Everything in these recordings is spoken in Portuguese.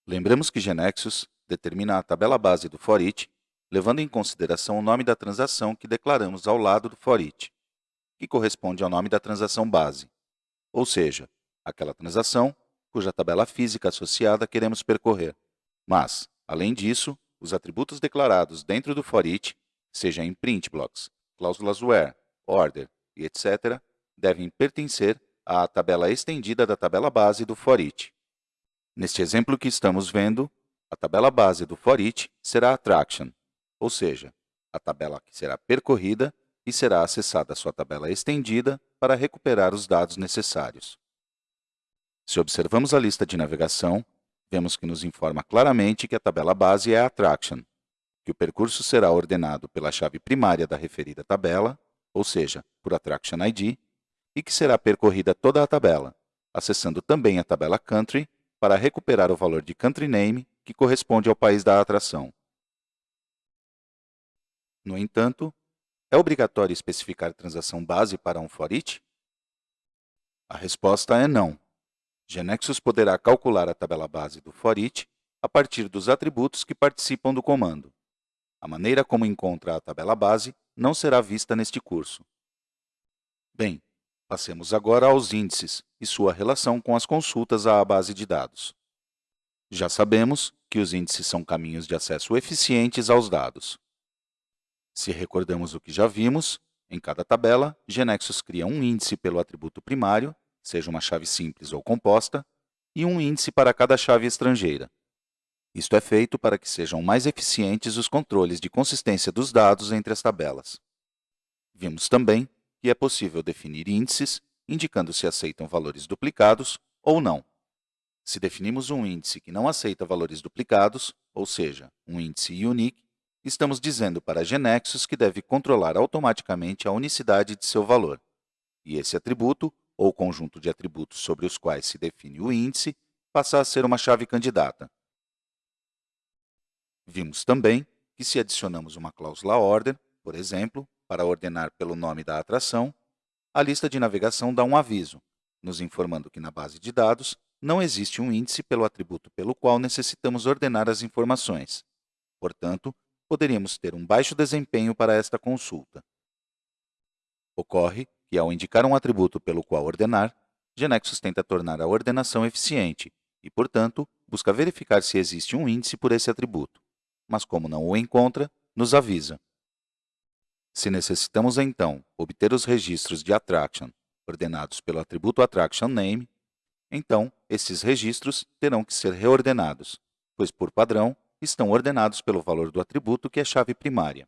Lembramos que GNexus determina a tabela base do foreach, levando em consideração o nome da transação que declaramos ao lado do foreach, que corresponde ao nome da transação base, ou seja, aquela transação cuja tabela física associada queremos percorrer. Mas, além disso, os atributos declarados dentro do foreach, seja em print blocks, cláusulas where, order e etc., devem pertencer à tabela estendida da tabela base do foreach. Neste exemplo que estamos vendo, a tabela base do foreach será a traction, ou seja, a tabela que será percorrida e será acessada a sua tabela estendida para recuperar os dados necessários. Se observamos a lista de navegação, vemos que nos informa claramente que a tabela base é a traction, que o percurso será ordenado pela chave primária da referida tabela, ou seja, por attraction ID, e que será percorrida toda a tabela, acessando também a tabela country para recuperar o valor de country name que corresponde ao país da atração. No entanto, é obrigatório especificar transação base para um foreach? A resposta é não. GNexus poderá calcular a tabela base do foreach a partir dos atributos que participam do comando. A maneira como encontra a tabela base não será vista neste curso. Bem, passemos agora aos índices e sua relação com as consultas à base de dados. Já sabemos que os índices são caminhos de acesso eficientes aos dados. Se recordamos o que já vimos, em cada tabela, GNexus cria um índice pelo atributo primário, seja uma chave simples ou composta, e um índice para cada chave estrangeira. Isto é feito para que sejam mais eficientes os controles de consistência dos dados entre as tabelas. Vimos também que é possível definir índices, indicando se aceitam valores duplicados ou não. Se definimos um índice que não aceita valores duplicados, ou seja, um índice unique, estamos dizendo para GNexus que deve controlar automaticamente a unicidade de seu valor. E esse atributo, ou conjunto de atributos sobre os quais se define o índice, passa a ser uma chave candidata. Vimos também que se adicionamos uma cláusula order, por exemplo, para ordenar pelo nome da atração, a lista de navegação dá um aviso, nos informando que na base de dados não existe um índice pelo atributo pelo qual necessitamos ordenar as informações. Portanto, poderíamos ter um baixo desempenho para esta consulta. Ocorre que, ao indicar um atributo pelo qual ordenar, GNexus tenta tornar a ordenação eficiente e, portanto, busca verificar se existe um índice por esse atributo, mas como não o encontra, nos avisa. Se necessitamos, então, obter os registros de attraction ordenados pelo atributo attraction name, então esses registros terão que ser reordenados, pois, por padrão, estão ordenados pelo valor do atributo que é chave primária.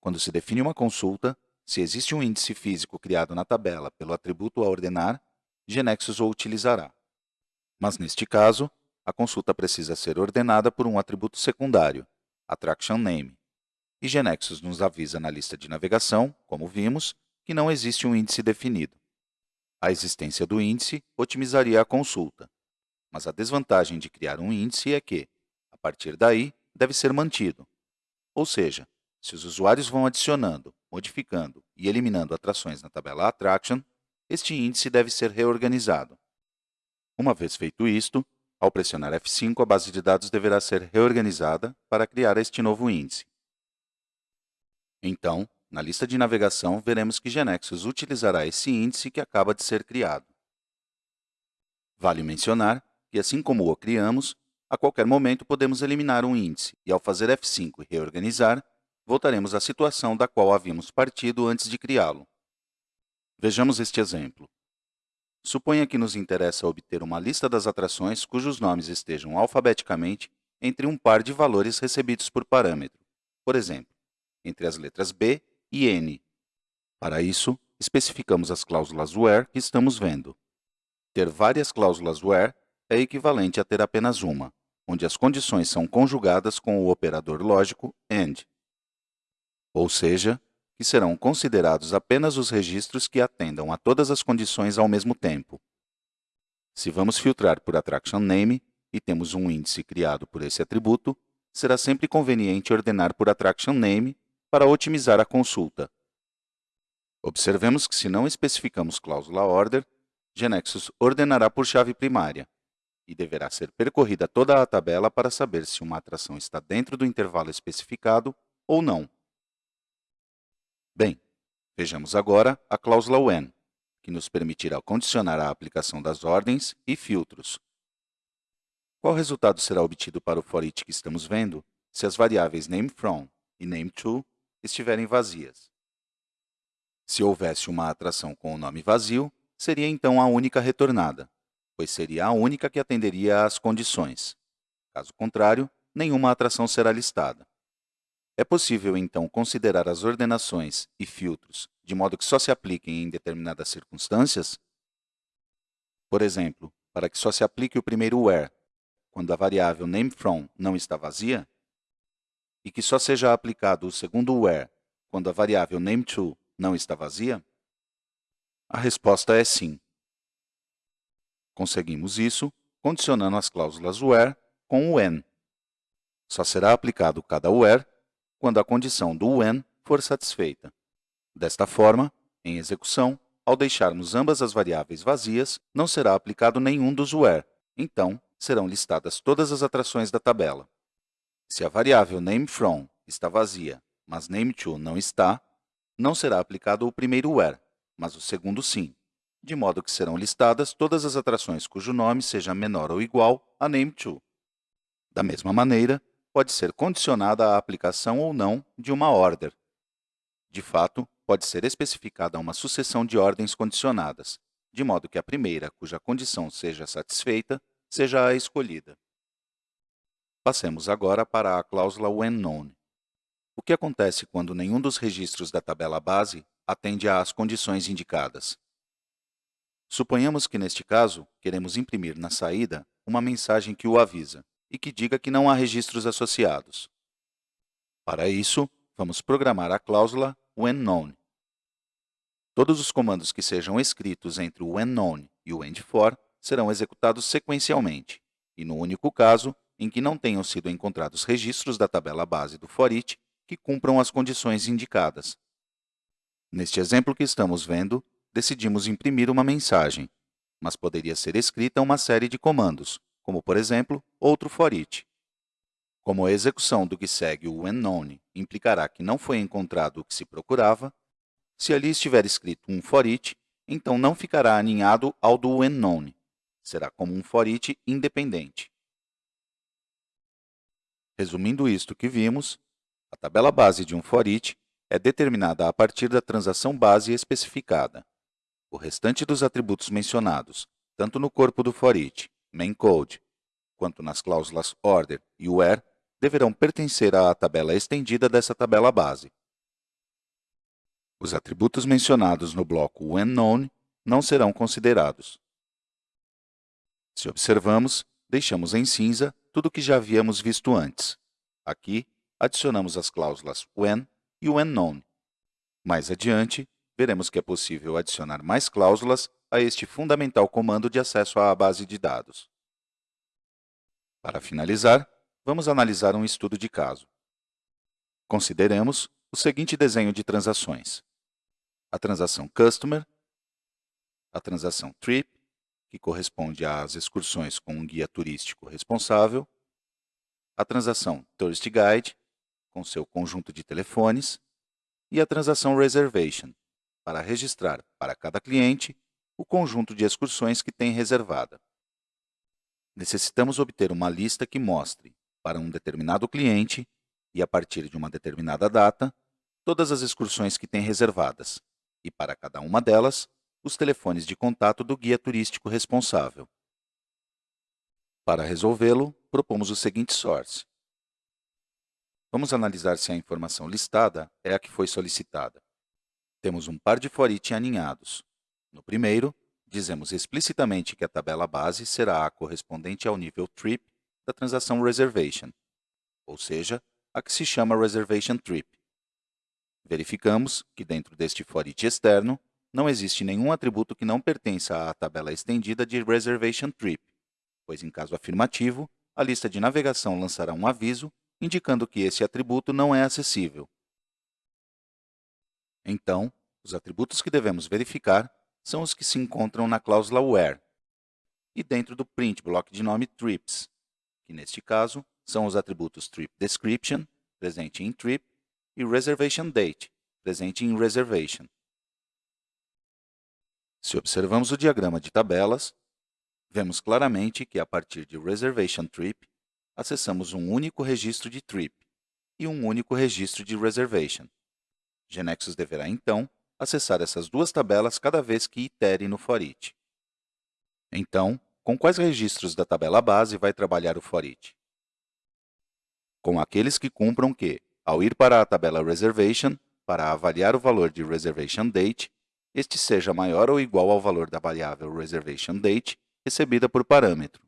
Quando se define uma consulta, se existe um índice físico criado na tabela pelo atributo a ordenar, GNexus o utilizará. Mas, neste caso, a consulta precisa ser ordenada por um atributo secundário, attraction name. E GNexus nos avisa na lista de navegação, como vimos, que não existe um índice definido. A existência do índice otimizaria a consulta, mas a desvantagem de criar um índice é que, a partir daí, deve ser mantido. Ou seja, se os usuários vão adicionando, modificando e eliminando atrações na tabela attraction, este índice deve ser reorganizado. Uma vez feito isto, ao pressionar F5, a base de dados deverá ser reorganizada para criar este novo índice. Então, na lista de navegação, veremos que GNexus utilizará esse índice que acaba de ser criado. Vale mencionar que, assim como o criamos, a qualquer momento podemos eliminar um índice e, ao fazer F5 e reorganizar, voltaremos à situação da qual havíamos partido antes de criá-lo. Vejamos este exemplo. Suponha que nos interessa obter uma lista das atrações cujos nomes estejam alfabeticamente entre um par de valores recebidos por parâmetro, por exemplo, entre as letras B e N. Para isso, especificamos as cláusulas where que estamos vendo. Ter várias cláusulas where é equivalente a ter apenas uma, onde as condições são conjugadas com o operador lógico AND. Ou seja, que serão considerados apenas os registros que atendam a todas as condições ao mesmo tempo. Se vamos filtrar por attraction name e temos um índice criado por esse atributo, será sempre conveniente ordenar por attraction name para otimizar a consulta. Observemos que, se não especificamos cláusula order, GNexus ordenará por chave primária. e deverá ser percorrida toda a tabela para saber se uma atração está dentro do intervalo especificado ou não. Bem, vejamos agora a cláusula when, que nos permitirá condicionar a aplicação das ordens e filtros. Qual resultado será obtido para o for each que estamos vendo se as variáveis nameFrom e nameTo estiverem vazias? Se houvesse uma atração com o nome vazio, seria então a única retornada, pois seria a única que atenderia às condições. Caso contrário, nenhuma atração será listada. É possível, então, considerar as ordenações e filtros de modo que só se apliquem em determinadas circunstâncias? Por exemplo, para que só se aplique o primeiro where, quando a variável nameFrom não está vazia, e que só seja aplicado o segundo where, quando a variável nameTo não está vazia? A resposta é sim. Conseguimos isso condicionando as cláusulas where com o when. Só será aplicado cada where quando a condição do when for satisfeita. Desta forma, em execução, ao deixarmos ambas as variáveis vazias, não será aplicado nenhum dos where. Então, serão listadas todas as atrações da tabela. Se a variável nameFrom está vazia, mas nameTo não está, não será aplicado o primeiro where, mas o segundo sim, de modo que serão listadas todas as atrações cujo nome seja menor ou igual a nameTo. Da mesma maneira, pode ser condicionada a aplicação ou não de uma order. De fato, pode ser especificada uma sucessão de ordens condicionadas, de modo que a primeira, cuja condição seja satisfeita, seja a escolhida. Passemos agora para a cláusula whenKnown. O que acontece quando nenhum dos registros da tabela base atende às condições indicadas? Suponhamos que, neste caso, queremos imprimir na saída uma mensagem que o avisa e que diga que não há registros associados. Para isso, vamos programar a cláusula whenKnown. Todos os comandos que sejam escritos entre o whenKnown e o endFor serão executados sequencialmente, e no único caso em que não tenham sido encontrados registros da tabela base do for each que cumpram as condições indicadas. Neste exemplo que estamos vendo, decidimos imprimir uma mensagem, mas poderia ser escrita uma série de comandos, como, por exemplo, outro for each. Como a execução do que segue o whenKnown implicará que não foi encontrado o que se procurava, se ali estiver escrito um for each, então não ficará aninhado ao do whenKnown. Será como um for each independente. Resumindo isto que vimos, a tabela base de um for each é determinada a partir da transação base especificada. O restante dos atributos mencionados, tanto no corpo do for each, main code, quanto nas cláusulas order e where, deverão pertencer à tabela estendida dessa tabela base. Os atributos mencionados no bloco whenKnown não serão considerados. Se observamos, deixamos em cinza tudo o que já havíamos visto antes. Aqui, adicionamos as cláusulas when e whenKnown. Mais adiante, veremos que é possível adicionar mais cláusulas a este fundamental comando de acesso à base de dados. Para finalizar, vamos analisar um estudo de caso. Consideremos o seguinte desenho de transações: a transação Customer, a transação Trip, que corresponde às excursões com um guia turístico responsável, a transação Tourist Guide, com seu conjunto de telefones, e a transação Reservation, para registrar para cada cliente o conjunto de excursões que tem reservada. Necessitamos obter uma lista que mostre, para um determinado cliente, e a partir de uma determinada data, todas as excursões que tem reservadas, e para cada uma delas, os telefones de contato do guia turístico responsável. Para resolvê-lo, propomos o seguinte source. Vamos analisar se a informação listada é a que foi solicitada. Temos um par de for each aninhados. No primeiro, dizemos explicitamente que a tabela base será a correspondente ao nível trip da transação reservation, ou seja, a que se chama reservation trip. Verificamos que dentro deste for each externo, não existe nenhum atributo que não pertença à tabela estendida de reservation trip, pois em caso afirmativo, a lista de navegação lançará um aviso indicando que esse atributo não é acessível. Então, os atributos que devemos verificar são os que se encontram na cláusula where. e dentro do print block de nome trips, que neste caso são os atributos trip description, presente em trip, e reservation date, presente em reservation. Se observamos o diagrama de tabelas, vemos claramente que a partir de reservation trip, acessamos um único registro de trip e um único registro de reservation. GeneXus deverá, então, acessar essas duas tabelas cada vez que itere no foreach. Então, com quais registros da tabela base vai trabalhar o foreach? Com aqueles que cumpram que, ao ir para a tabela reservation, para avaliar o valor de reservation date, este seja maior ou igual ao valor da variável reservation date recebida por parâmetro.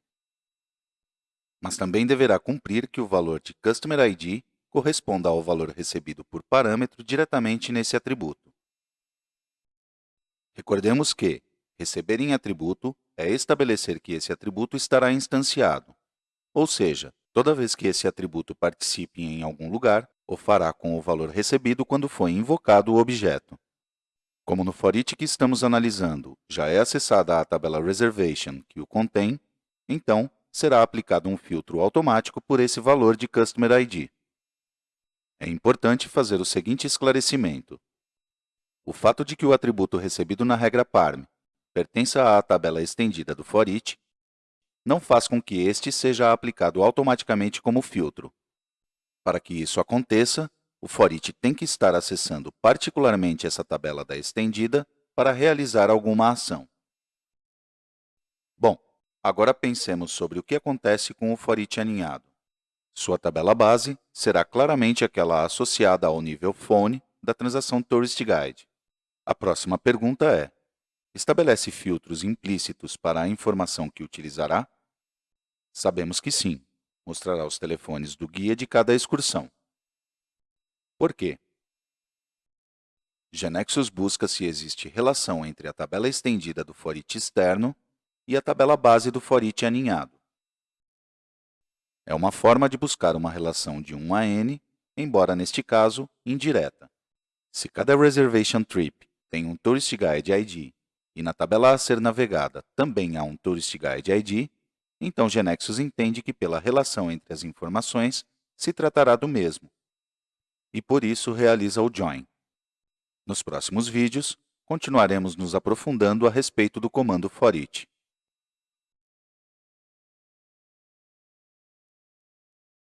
Mas também deverá cumprir que o valor de Customer ID corresponda ao valor recebido por parâmetro diretamente nesse atributo. Recordemos que receber em atributo é estabelecer que esse atributo estará instanciado, ou seja, toda vez que esse atributo participe em algum lugar, o fará com o valor recebido quando foi invocado o objeto. Como no foreach que estamos analisando já é acessada a tabela reservation que o contém, então será aplicado um filtro automático por esse valor de Customer ID. É importante fazer o seguinte esclarecimento. O fato de que o atributo recebido na regra parm pertença à tabela estendida do foreach não faz com que este seja aplicado automaticamente como filtro. Para que isso aconteça, o foreach tem que estar acessando particularmente essa tabela da estendida para realizar alguma ação. Bom, agora pensemos sobre o que acontece com o foreach aninhado. Sua tabela base será claramente aquela associada ao nível phone da transação Tourist Guide. A próxima pergunta é: estabelece filtros implícitos para a informação que utilizará? Sabemos que sim, mostrará os telefones do guia de cada excursão. Por quê? GeneXus busca se existe relação entre a tabela estendida do foreach externo e a tabela base do foreach aninhado. É uma forma de buscar uma relação de 1 a n, embora neste caso indireta. Se cada reservation trip tem um Tourist Guide ID e na tabela a ser navegada também há um Tourist Guide ID, então GeneXus entende que pela relação entre as informações se tratará do mesmo, e por isso realiza o join. Nos próximos vídeos, continuaremos nos aprofundando a respeito do comando foreach.